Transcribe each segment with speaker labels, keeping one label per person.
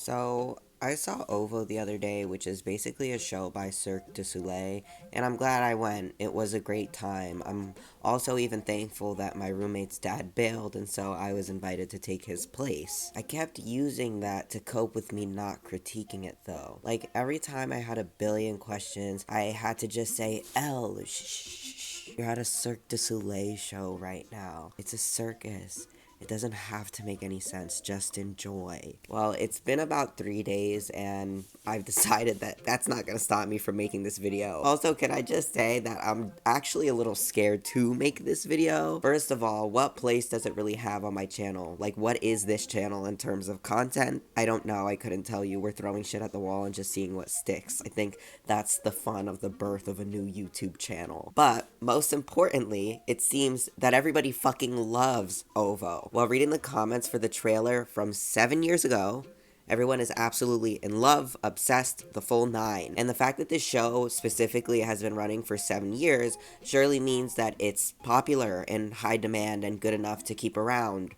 Speaker 1: So, I saw OVO the other day, which is basically a show by Cirque du Soleil, and I'm glad I went. It was a great time. I'm also even thankful that my roommate's dad bailed, and so I was invited to take his place. I kept using that to cope with me not critiquing it, though. Like, every time I had a billion questions, I had to just say, shh. You're at a Cirque du Soleil show right now. It's a circus. It doesn't have to make any sense, just enjoy. Well, it's been about 3 days and I've decided that that's not gonna stop me from making this video. Also, can I just say that I'm actually a little scared to make this video? First of all, what place does it really have on my channel? Like, what is this channel in terms of content? I don't know, I couldn't tell you. We're throwing shit at the wall and just seeing what sticks. I think that's the fun of the birth of a new YouTube channel. But, most importantly, it seems that everybody fucking loves OVO. While reading the comments for the trailer from 7 years ago, everyone is absolutely in love, obsessed, the full nine. And the fact that this show specifically has been running for 7 years surely means that it's popular and high demand and good enough to keep around.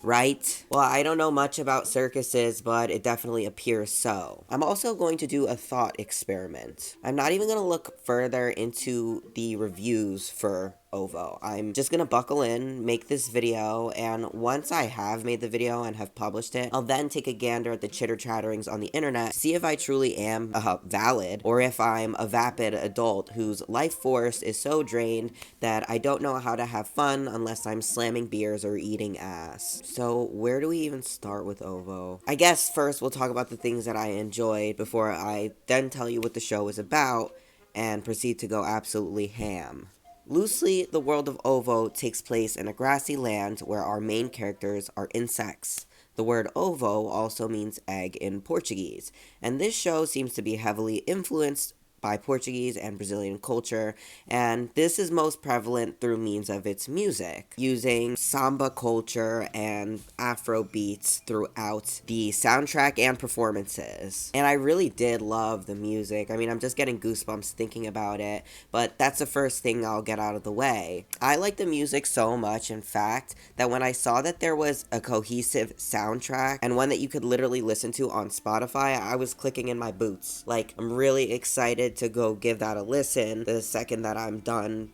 Speaker 1: Right? Well, I don't know much about circuses, but it definitely appears so. I'm also going to do a thought experiment. I'm not even going to look further into the reviews for OVO. I'm just gonna buckle in, make this video, and once I have made the video and have published it, I'll then take a gander at the chitter-chatterings on the internet, see if I truly am valid, or if I'm a vapid adult whose life force is so drained that I don't know how to have fun unless I'm slamming beers or eating ass. So where do we even start with OVO? I guess first we'll talk about the things that I enjoyed before I then tell you what the show is about and proceed to go absolutely ham. Loosely, the world of OVO takes place in a grassy land where our main characters are insects. The word ovo also means egg in Portuguese, and this show seems to be heavily influenced by Portuguese and Brazilian culture, and this is most prevalent through means of its music, using samba culture and Afro beats throughout the soundtrack and performances. And I really did love the music. I mean, I'm just getting goosebumps thinking about it, but that's the first thing I'll get out of the way. I like the music so much, in fact, that when I saw that there was a cohesive soundtrack and one that you could literally listen to on Spotify, I was clicking in my boots. Like, I'm really excited to go give that a listen the second that I'm done,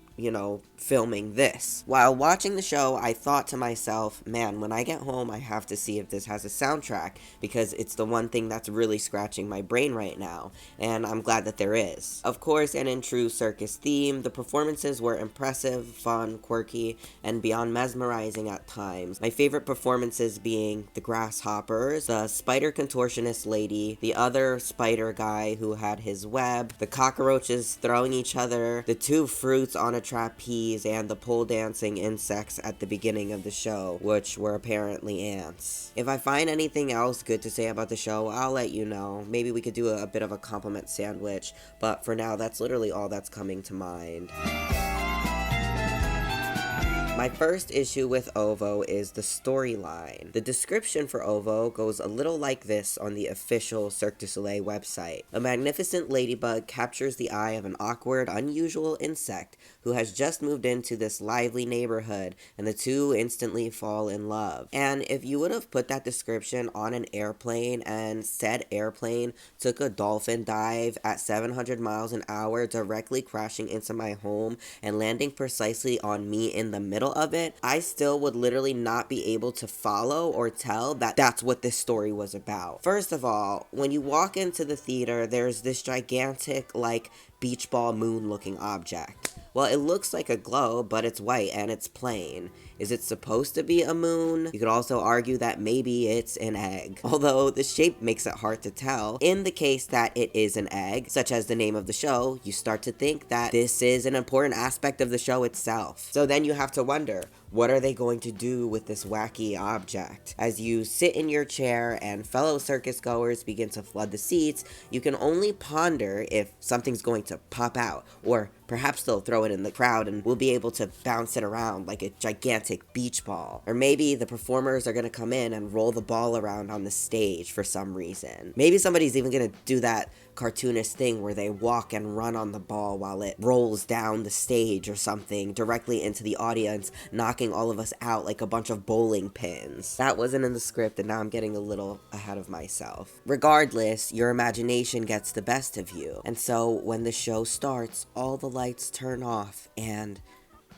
Speaker 1: filming this. While watching the show, I thought to myself, man, when I get home, I have to see if this has a soundtrack, because it's the one thing that's really scratching my brain right now, and I'm glad that there is. Of course, and in true circus theme, the performances were impressive, fun, quirky, and beyond mesmerizing at times. My favorite performances being the grasshoppers, the spider contortionist lady, the other spider guy who had his web, the cockroaches throwing each other, the two fruits on a trapeze, and the pole dancing insects at the beginning of the show, which were apparently ants. If I find anything else good to say about the show, I'll let you know. Maybe we could do a bit of a compliment sandwich, but for now, that's literally all that's coming to mind. My first issue with OVO is the storyline. The description for OVO goes a little like this on the official Cirque du Soleil website. A magnificent ladybug captures the eye of an awkward, unusual insect who has just moved into this lively neighborhood, and the two instantly fall in love. And if you would have put that description on an airplane and said airplane took a dolphin dive at 700 miles an hour, directly crashing into my home and landing precisely on me in the middle of it, I still would literally not be able to follow or tell that that's what this story was about. First of all, when you walk into the theater, there's this gigantic, beach ball moon looking object. Well, it looks like a globe, but it's white and it's plain. Is it supposed to be a moon? You could also argue that maybe it's an egg, although the shape makes it hard to tell. In the case that it is an egg, such as the name of the show, you start to think that this is an important aspect of the show itself. So then you have to wonder, what are they going to do with this wacky object? As you sit in your chair and fellow circus goers begin to flood the seats, you can only ponder if something's going to pop out, or perhaps they'll throw it in the crowd and we'll be able to bounce it around like a gigantic beach ball. Or maybe the performers are going to come in and roll the ball around on the stage for some reason. Maybe somebody's even going to do that cartoonish thing where they walk and run on the ball while it rolls down the stage or something directly into the audience, knocking all of us out like a bunch of bowling pins. That wasn't in the script, and now I'm getting a little ahead of myself. Regardless, your imagination gets the best of you. And so when the show starts, all the lights turn off, and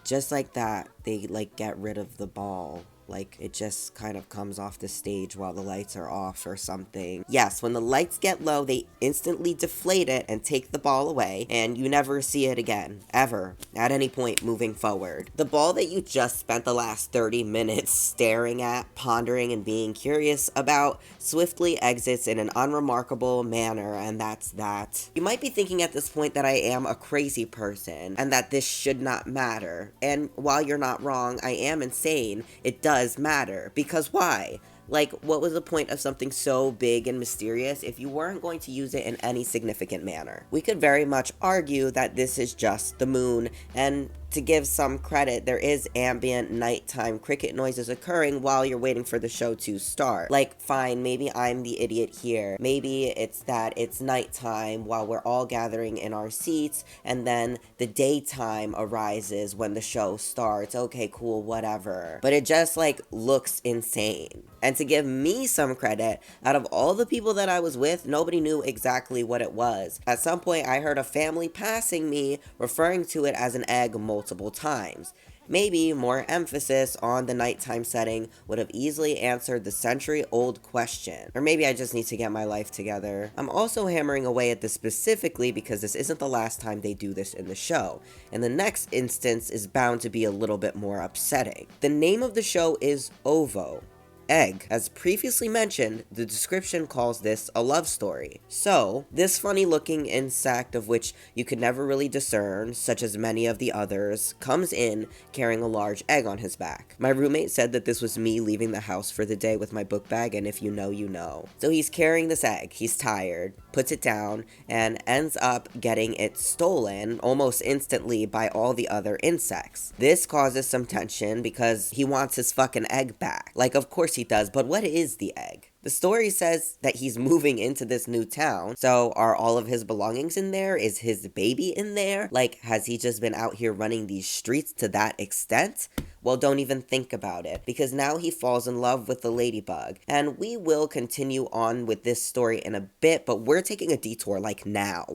Speaker 1: just like that, they like get rid of the ball. Like, it just kind of comes off the stage while the lights are off or something. Yes, when the lights get low, they instantly deflate it and take the ball away, and you never see it again, ever, at any point moving forward. The ball that you just spent the last 30 minutes staring at, pondering, and being curious about swiftly exits in an unremarkable manner, and that's that. You might be thinking at this point that I am a crazy person, and that this should not matter. And while you're not wrong, I am insane. It does matter. Because why? Like, what was the point of something so big and mysterious if you weren't going to use it in any significant manner? We could very much argue that this is just the moon, and to give some credit, there is ambient nighttime cricket noises occurring while you're waiting for the show to start. Like, fine, maybe I'm the idiot here. Maybe it's that it's nighttime while we're all gathering in our seats, and then the daytime arises when the show starts. Okay, cool, whatever. But it just, like, looks insane. And to give me some credit, out of all the people that I was with, nobody knew exactly what it was. At some point, I heard a family passing me referring to it as an egg multiple times. Maybe more emphasis on the nighttime setting would have easily answered the century-old question. Or maybe I just need to get my life together. I'm also hammering away at this specifically because this isn't the last time they do this in the show, and the next instance is bound to be a little bit more upsetting. The name of the show is Ovo. Egg. As previously mentioned, the description calls this a love story. So, this funny looking insect of which you could never really discern, such as many of the others, comes in carrying a large egg on his back. My roommate said that this was me leaving the house for the day with my book bag, and if you know, you know. So he's carrying this egg, he's tired, puts it down, and ends up getting it stolen almost instantly by all the other insects. This causes some tension because he wants his fucking egg back. Like, of course he does, but what is the egg? The story says that he's moving into this new town, so are all of his belongings in there? Is his baby in there? Like, has he just been out here running these streets to that extent? Well, don't even think about it, because now he falls in love with the ladybug. And we will continue on with this story in a bit, but we're taking a detour, like, now.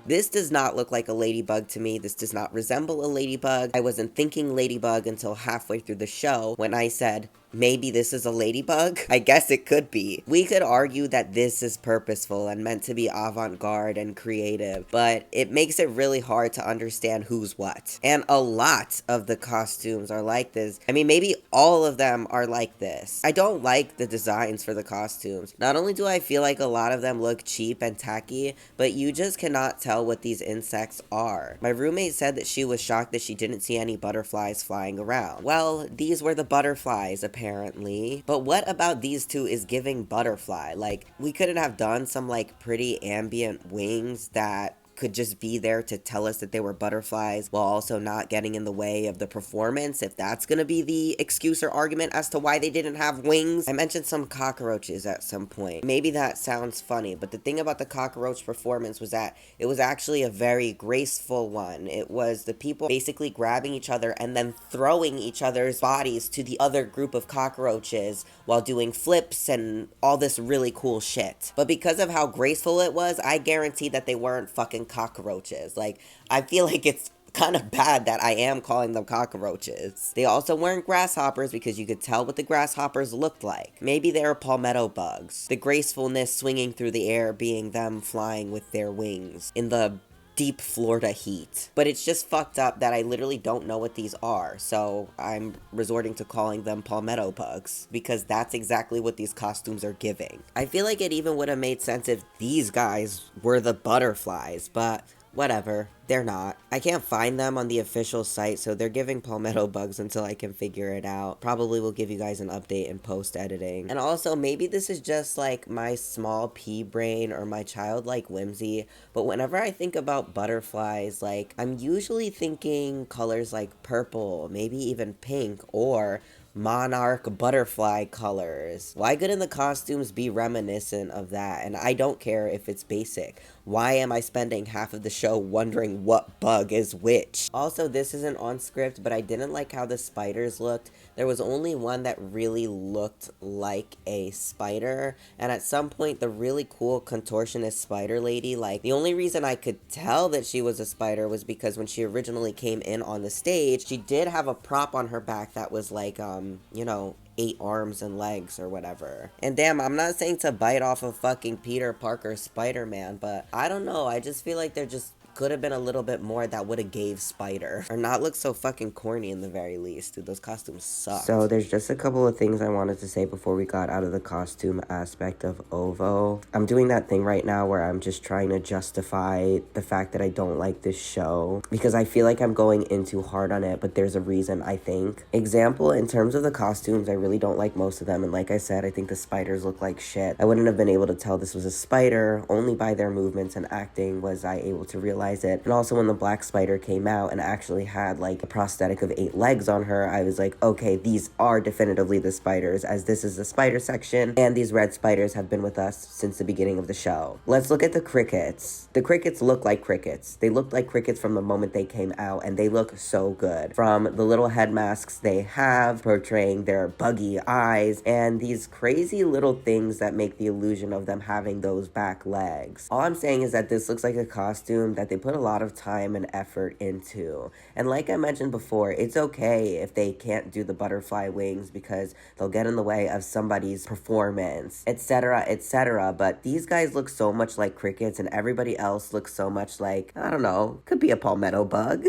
Speaker 1: This does not look like a ladybug to me. This does not resemble a ladybug. I wasn't thinking ladybug until halfway through the show when I said, maybe this is a ladybug? I guess it could be. We could argue that this is purposeful and meant to be avant-garde and creative, but it makes it really hard to understand who's what. And a lot of the costumes are like this. I mean, maybe all of them are like this. I don't like the designs for the costumes. Not only do I feel like a lot of them look cheap and tacky, but you just cannot tell what these insects are. My roommate said that she was shocked that she didn't see any butterflies flying around. Well, these were the butterflies, apparently. But what about these two is giving butterfly? Like, we couldn't have done some, like, pretty ambient wings that could just be there to tell us that they were butterflies while also not getting in the way of the performance, if that's gonna be the excuse or argument as to why they didn't have wings. I mentioned some cockroaches at some point. Maybe that sounds funny, but the thing about the cockroach performance was that it was actually a very graceful one. It was the people basically grabbing each other and then throwing each other's bodies to the other group of cockroaches while doing flips and all this really cool shit. But because of how graceful it was, I guarantee that they weren't fucking cockroaches. Like, I feel like it's kind of bad that I am calling them cockroaches. They also weren't grasshoppers because you could tell what the grasshoppers looked like. Maybe they were palmetto bugs. The gracefulness swinging through the air being them flying with their wings in the deep Florida heat. But it's just fucked up that I literally don't know what these are, so I'm resorting to calling them palmetto bugs, because that's exactly what these costumes are giving. I feel like it even would have made sense if these guys were the butterflies, but whatever, they're not. I can't find them on the official site, so they're giving palmetto bugs until I can figure it out. Probably will give you guys an update in post-editing. And also, maybe this is just like my small pea brain or my childlike whimsy, but whenever I think about butterflies, like, I'm usually thinking colors like purple, maybe even pink, or monarch butterfly colors. Why couldn't the costumes be reminiscent of that? And I don't care if it's basic. Why am I spending half of the show wondering what bug is which? Also, this isn't on script, but I didn't like how the spiders looked. There was only one that really looked like a spider, and at some point the really cool contortionist spider lady, like, the only reason I could tell that she was a spider was because when she originally came in on the stage, she did have a prop on her back that was like, you know, 8 arms and legs or whatever. And damn, I'm not saying to bite off of fucking Peter Parker Spider-Man, but I don't know, I just feel like there just could have been a little bit more that would have gave Spider. Or not look so fucking corny in the very least. Dude, those costumes suck. So there's just a couple of things I wanted to say before we got out of the costume aspect of OVO. I'm doing that thing right now where I'm just trying to justify the fact that I don't like this show, because I feel like I'm going in too hard on it, but there's a reason, I think. Example, in terms of the costumes, I really don't like most of them, and like I said, I think the spiders look like shit. I wouldn't have been able to tell this was a spider. Only by their movements and acting was I able to realize it. And also when the black spider came out and actually had like a prosthetic of 8 legs on her, I was like, okay, these are definitively the spiders, as this is the spider section, and these red spiders have been with us since the beginning of the show. Let's look at the crickets. The crickets look like crickets. They looked like crickets from the moment they came out, and they look so good. From the little head masks they have, portraying their buggy eyes, and these crazy little things that make the illusion of them having those back legs. All I'm saying is that this looks like a costume that they put a lot of time and effort into. And like I mentioned before, it's okay if they can't do the butterfly wings because they'll get in the way of somebody's performance, etc., etc. But these guys look so much like crickets, and everybody else looks so much like, I don't know, could be a palmetto bug.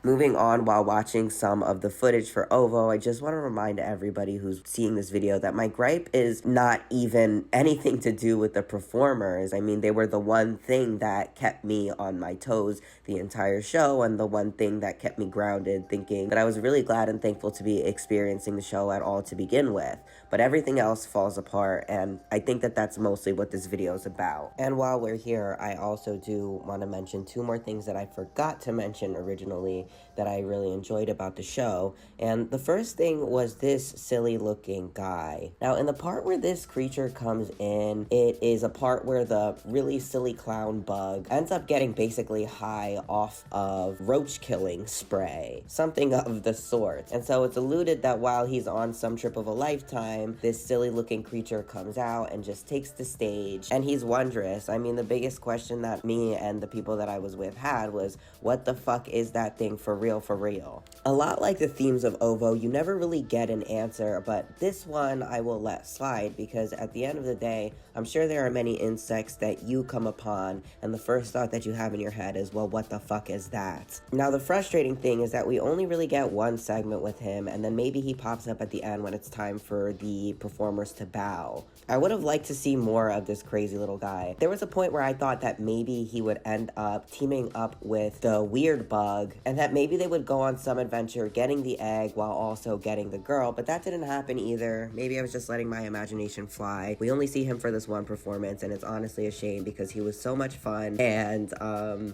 Speaker 1: Moving on, while watching some of the footage for OVO, I just want to remind everybody who's seeing this video that my gripe is not even anything to do with the performers. I mean, they were the one thing that kept me on my toes the entire show, and the one thing that kept me grounded, thinking that I was really glad and thankful to be experiencing the show at all to begin with. But everything else falls apart, and I think that that's mostly what this video is about. And while we're here, I also do want to mention 2 more things that I forgot to mention originally that I really enjoyed about the show. And the first thing was this silly looking guy. Now, in the part where this creature comes in, it is a part where the really silly clown bug ends up getting basically high off of roach killing spray, something of the sort. And so it's alluded that while he's on some trip of a lifetime, this silly looking creature comes out and just takes the stage, and he's wondrous. I mean, the biggest question that me and the people that I was with had was, what the fuck is that thing for real, for real? A lot like the themes of OVO, you never really get an answer, but this one I will let slide, because at the end of the day, I'm sure there are many insects that you come upon, and the first thought that you have in your head is, well, what the fuck is that? Now, the frustrating thing is that we only really get one segment with him, and then maybe he pops up at the end when it's time for the performers to bow. I would have liked to see more of this crazy little guy. There was a point where I thought that maybe he would end up teaming up with the weird bug, and that maybe they would go on some adventure getting the egg while also getting the girl, but that didn't happen either. Maybe I was just letting my imagination fly. We only see him for this one performance, and it's honestly a shame because he was so much fun, and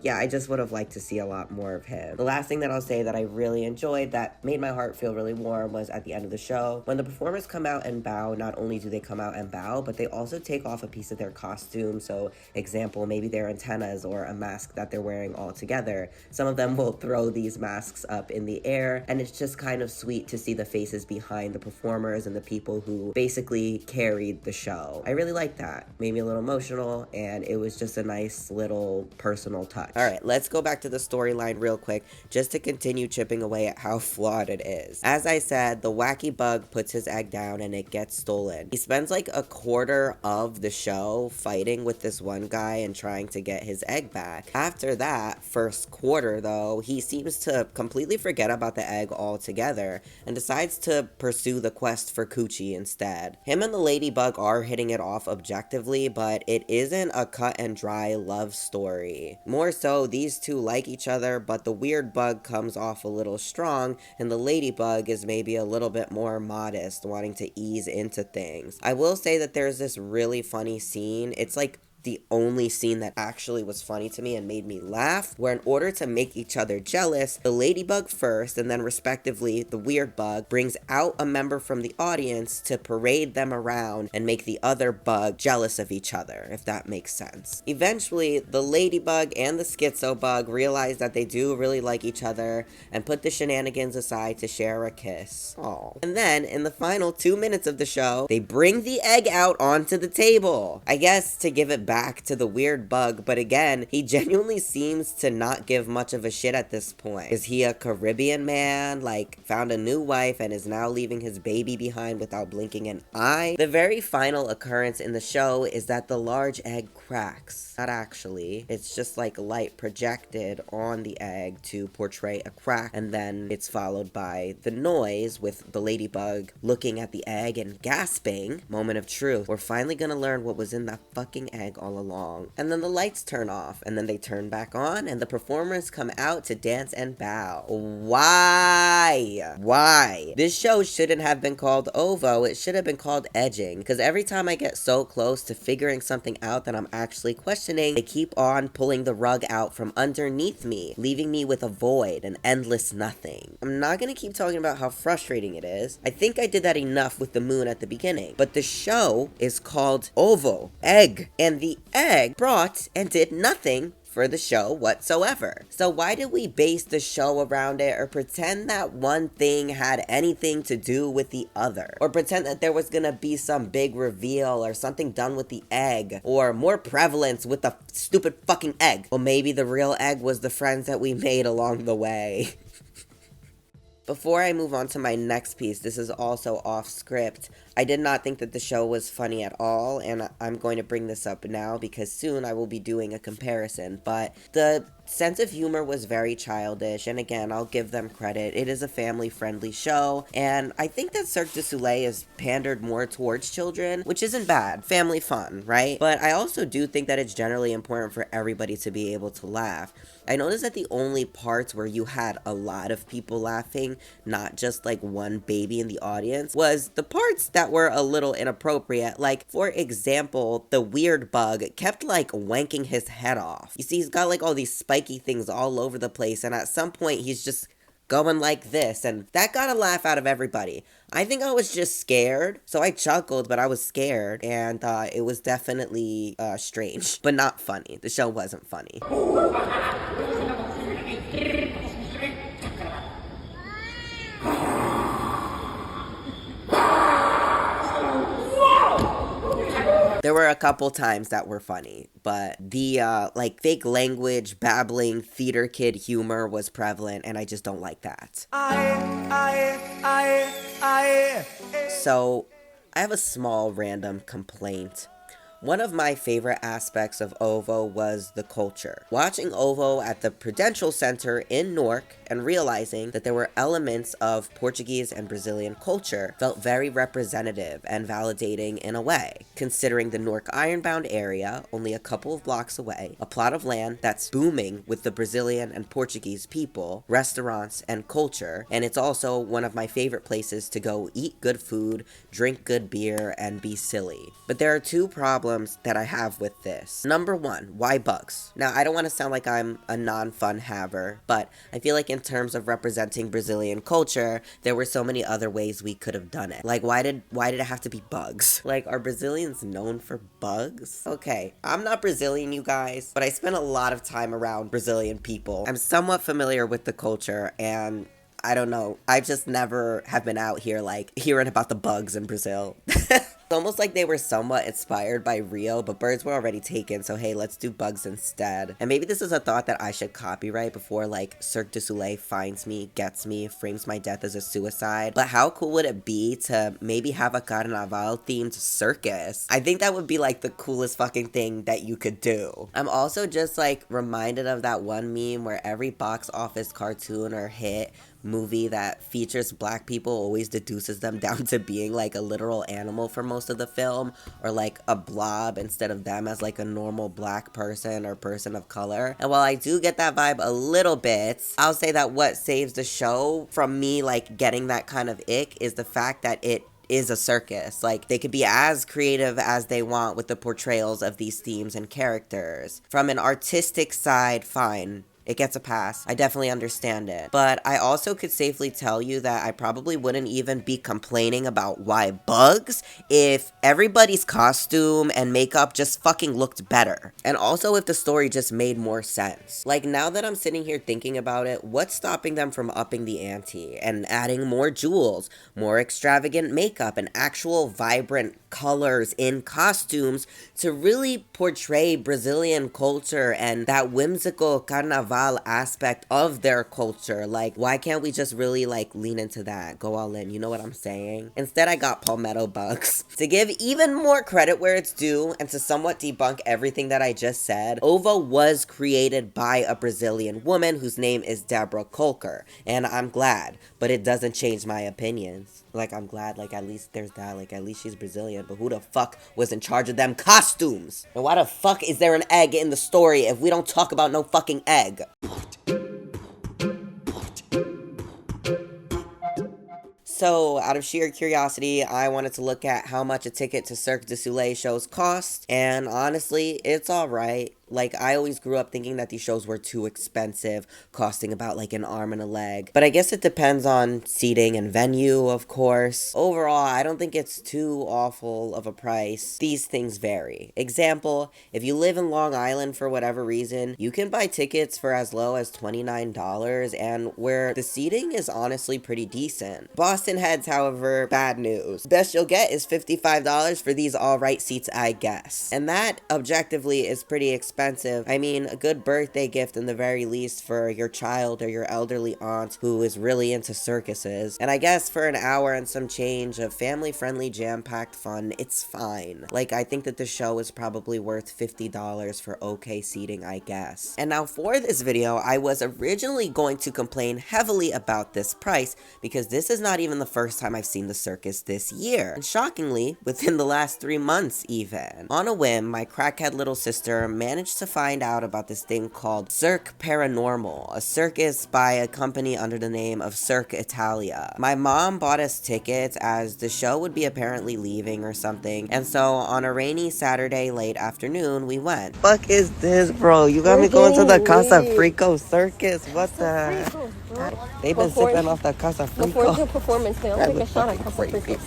Speaker 1: yeah, I just would have liked to see a lot more of him. The last thing that I'll say that I really enjoyed that made my heart feel really warm was at the end of the show. When the performers come out and bow, not only do they come out and bow, but they also take off a piece of their costume. So, example, maybe their antennas or a mask that they're wearing all together. Some of them will throw these masks up in the air, and it's just kind of sweet to see the faces behind the performers and the people who basically carried the show. I really liked that. Made me a little emotional, and it was just a nice little personal touch. Alright, let's go back to the storyline real quick, just to continue chipping away at how flawed it is. As I said, the wacky bug puts his egg down and it gets stolen. He spends like a quarter of the show fighting with this one guy and trying to get his egg back. After that first quarter though, he seems to completely forget about the egg altogether and decides to pursue the quest for Coochie instead. Him and the ladybug are hitting it off objectively, but it isn't a cut and dry love story. More so, these two like each other, but the weird bug comes off a little strong, and the ladybug is maybe a little bit more modest, wanting to ease into things. I will say that there's this really funny scene. It's like the only scene that actually was funny to me and made me laugh, where in order to make each other jealous, the ladybug first, and then respectively the weird bug, brings out a member from the audience to parade them around and make the other bug jealous of each other, if that makes sense. Eventually, the ladybug and the schizo bug realize that they do really like each other and put the shenanigans aside to share a kiss. Aww. And then, in the final 2 minutes of the show, they bring the egg out onto the table. I guess to give it back to the weird bug, but again, he genuinely seems to not give much of a shit at this point. Is he a Caribbean man, like, found a new wife and is now leaving his baby behind without blinking an eye? The very final occurrence in the show is that the large egg cracks. Not actually. It's just like light projected on the egg to portray a crack, and then it's followed by the noise with the ladybug looking at the egg and gasping. Moment of truth. We're finally gonna learn what was in that fucking egg all along. And then the lights turn off, and then they turn back on, and the performers come out to dance and bow. Why? Why? This show shouldn't have been called OVO, it should have been called Edging, because every time I get so close to figuring something out that I'm actually questioning, they keep on pulling the rug out from underneath me, leaving me with a void, an endless nothing. I'm not gonna keep talking about how frustrating it is. I think I did that enough with the moon at the beginning, but the show is called OVO, Egg, and the egg brought and did nothing for the show whatsoever. So why did we base the show around it, or pretend that one thing had anything to do with the other, or pretend that there was gonna be some big reveal or something done with the egg, or more prevalence with the stupid fucking egg? Well, maybe the real egg was the friends that we made along the way. Before I move on to my next piece, this is also off script. I did not think that the show was funny at all, and I'm going to bring this up now because soon I will be doing a comparison, but the sense of humor was very childish, and again, I'll give them credit. It is a family-friendly show, and I think that Cirque du Soleil is pandered more towards children, which isn't bad. Family fun, right? But I also do think that it's generally important for everybody to be able to laugh. I noticed that the only parts where you had a lot of people laughing, not just like one baby in the audience, was the parts that were a little inappropriate. Like, for example, the weird bug kept like wanking his head off. You see, he's got like all these spiky things all over the place, and at some point he's just going like this, and that got a laugh out of everybody. I think I was just scared, so I chuckled, but I was scared, and it was definitely strange, but not funny. The show wasn't funny. There were a couple times that were funny, but the, like, fake language, babbling, theater kid humor was prevalent, and I just don't like that. So, I have a small random complaint. One of my favorite aspects of OVO was the culture. Watching OVO at the Prudential Center in Newark and realizing that there were elements of Portuguese and Brazilian culture felt very representative and validating in a way, considering the Newark Ironbound area, only a couple of blocks away, a plot of land that's booming with the Brazilian and Portuguese people, restaurants, and culture, and it's also one of my favorite places to go eat good food, drink good beer, and be silly. But there are two problems that I have with this. Number one, why bugs? Now, I don't want to sound like I'm a non-fun haver, but I feel like in terms of representing Brazilian culture, there were so many other ways we could have done it. Like, why did it have to be bugs? Like, are Brazilians known for bugs? Okay, I'm not Brazilian, you guys, but I spent a lot of time around Brazilian people. I'm somewhat familiar with the culture, and I don't know, I just never have been out here, like, hearing about the bugs in Brazil. It's almost like they were somewhat inspired by Rio, but birds were already taken, so hey, let's do bugs instead. And maybe this is a thought that I should copyright before, like, Cirque du Soleil finds me, gets me, frames my death as a suicide. But how cool would it be to maybe have a Carnaval-themed circus? I think that would be, like, the coolest fucking thing that you could do. I'm also just, like, reminded of that one meme where every box office cartoon or hit movie that features black people always deduces them down to being like a literal animal for most of the film, or like a blob instead of them as like a normal black person or person of color. And while I do get that vibe a little bit, I'll say that what saves the show from me like getting that kind of ick is the fact that it is a circus. Like, they could be as creative as they want with the portrayals of these themes and characters. From an artistic side, fine. It gets a pass. I definitely understand it. But I also could safely tell you that I probably wouldn't even be complaining about why bugs if everybody's costume and makeup just fucking looked better. And also if the story just made more sense. Like, now that I'm sitting here thinking about it, what's stopping them from upping the ante and adding more jewels, more extravagant makeup, and actual vibrant colors in costumes to really portray Brazilian culture and that whimsical carnaval aspect of their culture? Like, why can't we just really like lean into that, go all in, you know what I'm saying? Instead, I got palmetto bugs. To give even more credit where it's due and to somewhat debunk everything that I just said, OVA was created by a Brazilian woman whose name is Deborah Kolker, and I'm glad, but it doesn't change my opinions. Like, I'm glad, like, at least there's that, like, at least she's Brazilian, but who the fuck was in charge of them costumes? And why the fuck is there an egg in the story if we don't talk about no fucking egg? So, out of sheer curiosity, I wanted to look at how much a ticket to Cirque du Soleil shows cost, and honestly, it's alright. Like, I always grew up thinking that these shows were too expensive, costing about like an arm and a leg. But I guess it depends on seating and venue, of course. Overall, I don't think it's too awful of a price. These things vary. Example, if you live in Long Island for whatever reason, you can buy tickets for as low as $29, and where the seating is honestly pretty decent. Boston heads, however, bad news. Best you'll get is $55 for these alright seats, I guess. And that, objectively, is pretty expensive. I mean, a good birthday gift in the very least for your child or your elderly aunt who is really into circuses. And I guess for an hour and some change of family-friendly, jam-packed fun, it's fine. Like, I think that the show is probably worth $50 for okay seating, I guess. And now for this video, I was originally going to complain heavily about this price because this is not even the first time I've seen the circus this year. And shockingly, within the last 3 months even. On a whim, my crackhead little sister managed to find out about this thing called Cirque Paranormal, a circus by a company under the name of Cirque Italia. My mom bought us tickets as the show would be apparently leaving or something, and so on a rainy Saturday late afternoon, we went. Fuck is this, bro? You got me going to the Casafreakos circus? What the heck? They've been sipping off the Casafreakos. Before the performance, they'll take a shot at Casafreakos.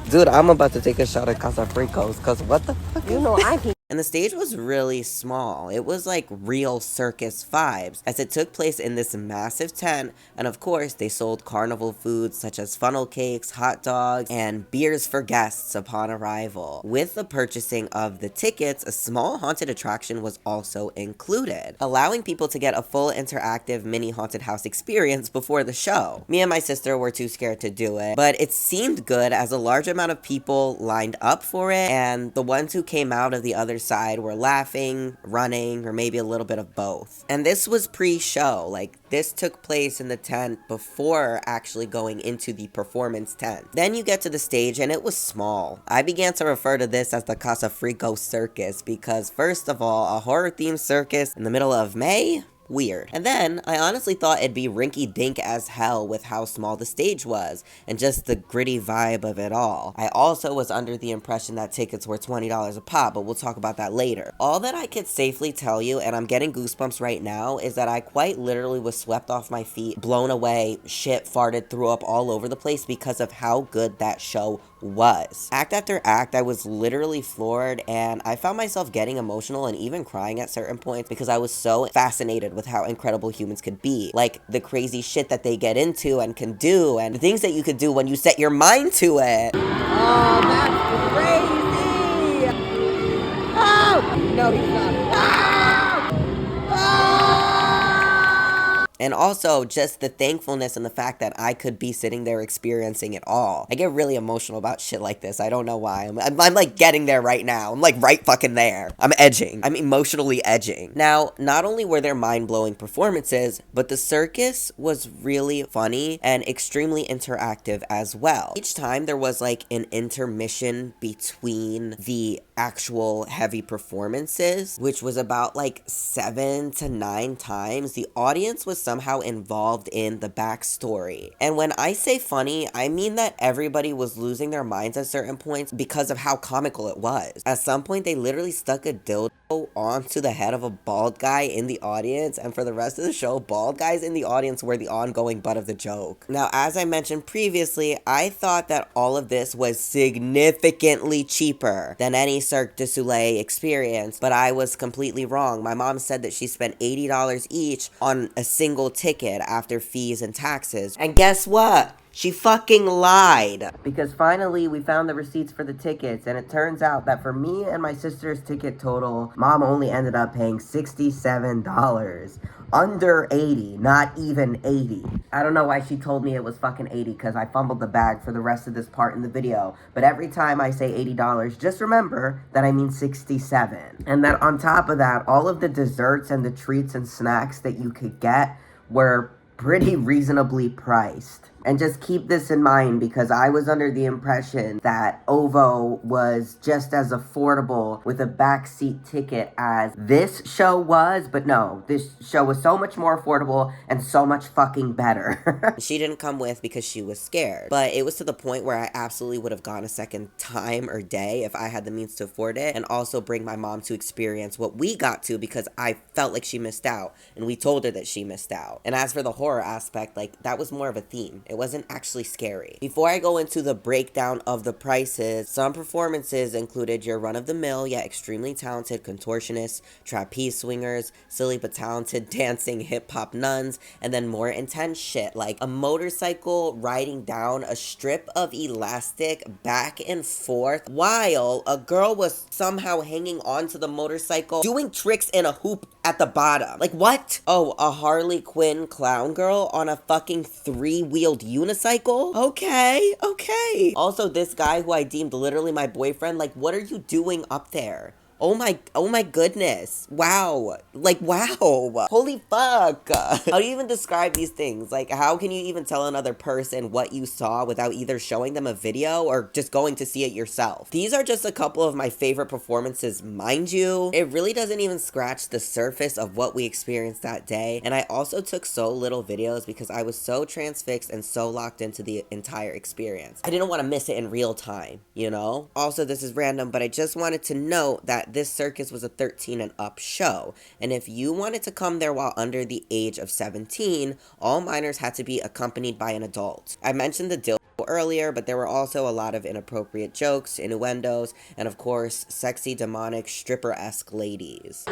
Speaker 1: Dude, I'm about to take a shot at Casafreakos, because what the fuck? You know I can. And the stage was really small. It was like real circus vibes, as it took place in this massive tent, and of course, they sold carnival foods such as funnel cakes, hot dogs, and beers for guests upon arrival. With the purchasing of the tickets, a small haunted attraction was also included, allowing people to get a full interactive mini haunted house experience before the show. Me and my sister were too scared to do it, but it seemed good as a large amount of people lined up for it, and the ones who came out of the other side were laughing, running, or maybe a little bit of both. And this was pre-show, like this took place in the tent before actually going into the performance tent. Then you get to the stage and it was small. I began to refer to this as the Casafreakos circus because first of all, a horror-themed circus in the middle of May? Weird. And then, I honestly thought it'd be rinky-dink as hell with how small the stage was, and just the gritty vibe of it all. I also was under the impression that tickets were $20 a pop, but we'll talk about that later. All that I could safely tell you, and I'm getting goosebumps right now, is that I quite literally was swept off my feet, blown away, shit, farted, threw up all over the place because of how good that show was. Act after act, I was literally floored, and I found myself getting emotional and even crying at certain points because I was so fascinated with how incredible humans could be. Like, the crazy shit that they get into and can do, and the things that you could do when you set your mind to it.
Speaker 2: Oh, that's crazy! Oh! No, he's not. Oh! Oh!
Speaker 1: And also, just the thankfulness and the fact that I could be sitting there experiencing it all. I get really emotional about shit like this. I don't know why. I'm like getting there right now. I'm like right fucking there. I'm edging. I'm emotionally edging. Now, not only were there mind-blowing performances, but the circus was really funny and extremely interactive as well. Each time there was like an intermission between the actual heavy performances, which was about like 7 to 9 times. The audience was somehow involved in the backstory. And when I say funny, I mean that everybody was losing their minds at certain points because of how comical it was. At some point, they literally stuck a dildo onto the head of a bald guy in the audience, and for the rest of the show, bald guys in the audience were the ongoing butt of the joke. Now, as I mentioned previously, I thought that all of this was significantly cheaper than any Cirque du Soleil experience, but I was completely wrong. My mom said that she spent $80 each on a single ticket after fees and taxes. And guess what? She fucking lied. Because finally we found the receipts for the tickets, and it turns out that for me and my sister's ticket total, mom only ended up paying $67. Under 80, not even 80. I don't know why she told me it was fucking 80, because I fumbled the bag for the rest of this part in the video. But every time I say $80, just remember that I mean 67. And that on top of that, all of the desserts and the treats and snacks that you could get were pretty reasonably priced. And just keep this in mind, because I was under the impression that OVO was just as affordable with a backseat ticket as this show was, but no, this show was so much more affordable and so much fucking better. She didn't come with because she was scared, but it was to the point where I absolutely would have gone a second time or day if I had the means to afford it, and also bring my mom to experience what we got to, because I felt like she missed out, and we told her that she missed out. And as for the horror aspect, like, that was more of a theme. It wasn't actually scary. Before I go into the breakdown of the prices, some performances included your run-of-the-mill yet extremely talented contortionists, trapeze swingers, silly but talented dancing hip-hop nuns, and then more intense shit like a motorcycle riding down a strip of elastic back and forth while a girl was somehow hanging onto the motorcycle doing tricks in a hoop at the bottom. Like, what? Oh, a Harley Quinn clown girl on a fucking three-wheeled unicycle? Okay. Also, this guy who I deemed literally my boyfriend, like, what are you doing up there? Oh my goodness. Wow. Like, wow. Holy fuck. How do you even describe these things? Like, how can you even tell another person what you saw without either showing them a video or just going to see it yourself? These are just a couple of my favorite performances, mind you. It really doesn't even scratch the surface of what we experienced that day. And I also took so little videos because I was so transfixed and so locked into the entire experience. I didn't want to miss it in real time, you know? Also, this is random, but I just wanted to note that this circus was a 13 and up show, and if you wanted to come there while under the age of 17, all minors had to be accompanied by an adult. I mentioned the dildo earlier, but there were also a lot of inappropriate jokes, innuendos, and of course, sexy, demonic, stripper-esque ladies.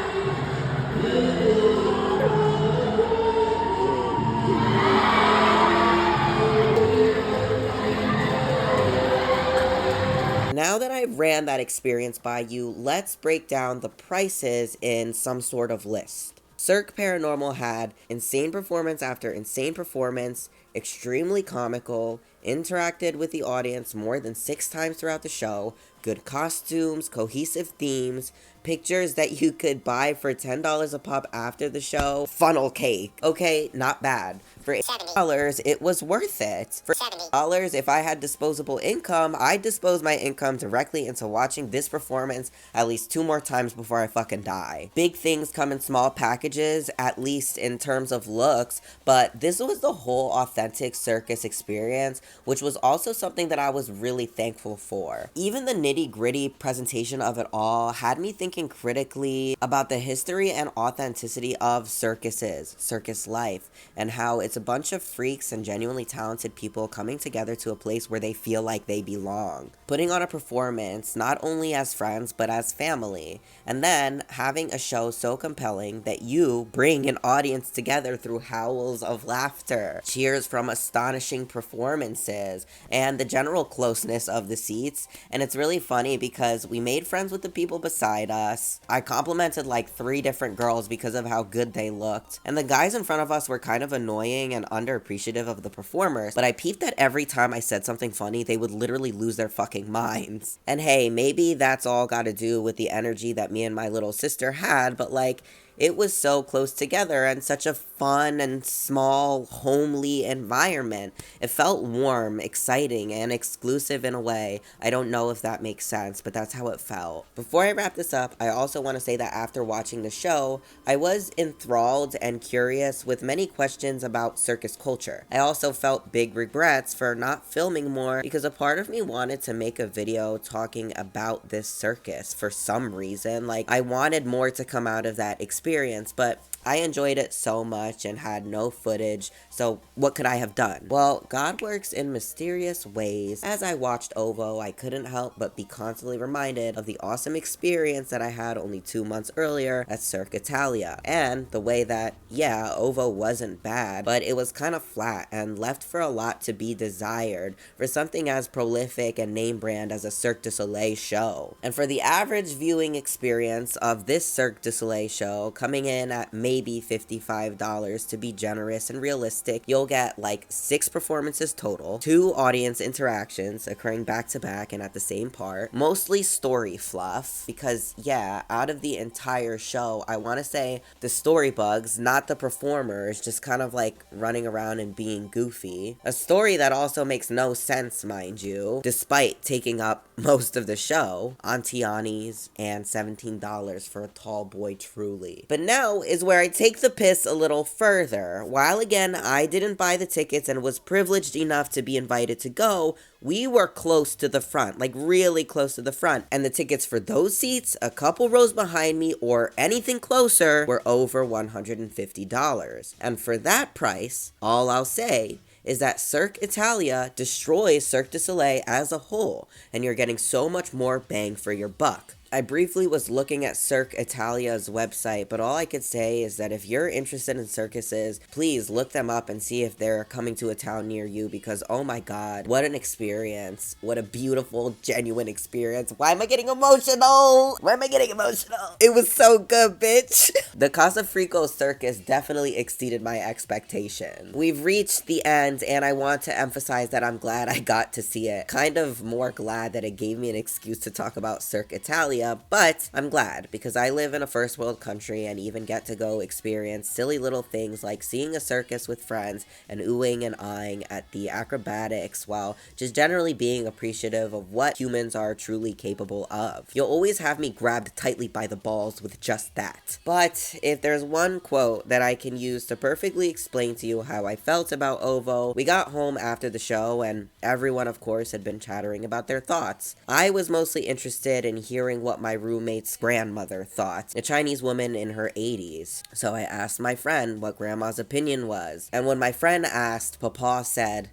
Speaker 1: Now that I've ran that experience by you, let's break down the prices in some sort of list. Cirque Paranormal had insane performance after insane performance, extremely comical, interacted with the audience more than 6 times throughout the show, good costumes, cohesive themes, pictures that you could buy for $10 a pop after the show, funnel cake. Okay, not bad. For $8, it was worth it. For $7, if I had disposable income, I'd dispose my income directly into watching this performance at least 2 more times before I fucking die. Big things come in small packages, at least in terms of looks, but this was the whole authentic circus experience, which was also something that I was really thankful for. Even the nitty-gritty presentation of it all had me thinking critically about the history and authenticity of circuses, circus life, and how it's a bunch of freaks and genuinely talented people coming together to a place where they feel like they belong. Putting on a performance, not only as friends, but as family. And then having a show so compelling that you bring an audience together through howls of laughter, cheers from astonishing performances, and the general closeness of the seats. And it's really funny because we made friends with the people beside us. I complimented like 3 different girls because of how good they looked. And the guys in front of us were kind of annoying and underappreciative of the performers, but I peeped that every time I said something funny, they would literally lose their fucking minds. And hey, maybe that's all got to do with the energy that me and my little sister had, but like, it was so close together and such a fun and small, homely environment. It felt warm, exciting, and exclusive in a way. I don't know if that makes sense, but that's how it felt. Before I wrap this up, I also want to say that after watching the show, I was enthralled and curious with many questions about circus culture. I also felt big regrets for not filming more because a part of me wanted to make a video talking about this circus for some reason. Like, I wanted more to come out of that experience, but I enjoyed it so much and had no footage, so what could I have done? Well, God works in mysterious ways. As I watched OVO, I couldn't help but be constantly reminded of the awesome experience that I had only 2 months earlier at Cirque Italia, and the way that, yeah, OVO wasn't bad, but it was kind of flat and left for a lot to be desired for something as prolific and name brand as a Cirque du Soleil show. And for the average viewing experience of this Cirque du Soleil show, coming in at maybe $55 to be generous and realistic, you'll get like 6 performances total, 2 audience interactions occurring back to back and at the same part, mostly story fluff, because yeah, out of the entire show, I want to say the story bugs, not the performers, just kind of like running around and being goofy. A story that also makes no sense, mind you, despite taking up most of the show. Antiani's and $17 for a tall boy truly. But now is where I take the piss a little further. While again, I didn't buy the tickets and was privileged enough to be invited to go, we were close to the front, like really close to the front. And the tickets for those seats, a couple rows behind me or anything closer, were over $150. And for that price, all I'll say is that Cirque Italia destroys Cirque du Soleil as a whole, and you're getting so much more bang for your buck. I briefly was looking at Cirque Italia's website, but all I could say is that if you're interested in circuses, please look them up and see if they're coming to a town near you, because oh my god, what an experience. What a beautiful, genuine experience. Why am I getting emotional? Why am I getting emotional? It was so good, bitch. The Casafreakos circus definitely exceeded my expectations. We've reached the end, and I want to emphasize that I'm glad I got to see it. Kind of more glad that it gave me an excuse to talk about Cirque Italia, but I'm glad because I live in a first world country and even get to go experience silly little things like seeing a circus with friends and oohing and eyeing at the acrobatics while just generally being appreciative of what humans are truly capable of. You'll always have me grabbed tightly by the balls with just that. But if there's one quote that I can use to perfectly explain to you how I felt about OVO, we got home after the show and everyone of course had been chattering about their thoughts. I was mostly interested in hearing what my roommate's grandmother thought, a Chinese woman in her 80s. So I asked my friend what grandma's opinion was, and when my friend asked, Papa said,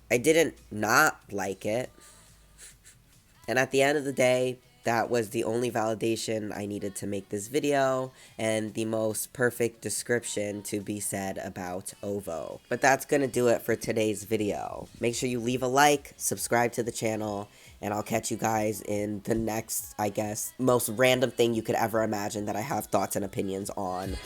Speaker 1: I didn't not like it. And at the end of the day, that was the only validation I needed to make this video, and the most perfect description to be said about OVO. But that's gonna do it for today's video. Make sure you leave a like, subscribe to the channel, and I'll catch you guys in the next, I guess, most random thing you could ever imagine that I have thoughts and opinions on.